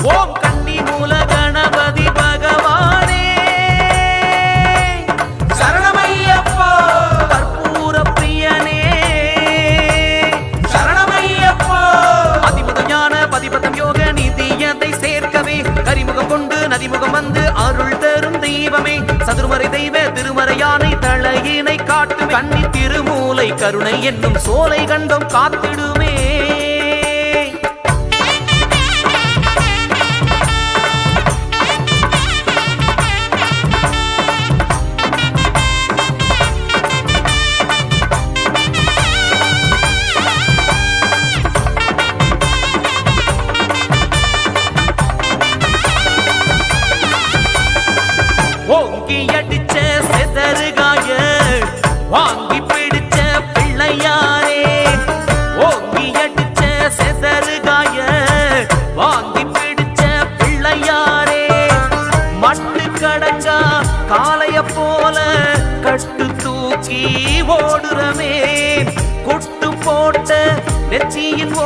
ஓம் கன்னி மூல கணபதி பகவானே சரணமையப்பா கற்பூர பிரியனே சரணமையப்பா அதிமுக ஞான பதிபதம் யோக நிதியத்தை சேர்க்கவே கரிமுகம் கொண்டு நதிமுகம் வந்து அருள் தரும் தெய்வமே சதுர்மறை தெய்வ திருமறையானை தலையினை காட்டும் கன்னி திருமூலை கருணை என்னும் சோலை கண்டம் காத்திடுமே ஓங்கி அடிச்ச செதறுகாய வாங்கி பிடிச்ச பிள்ளையாரே ஓங்கி அடிச்ச செதறுகாய வாங்கி பிடிச்ச பிள்ளையாரே மட்டு கடங்கா காளைய போல கட்டு தூக்கி ஓடுறமே குட்டு போட்ட நெற்றியின்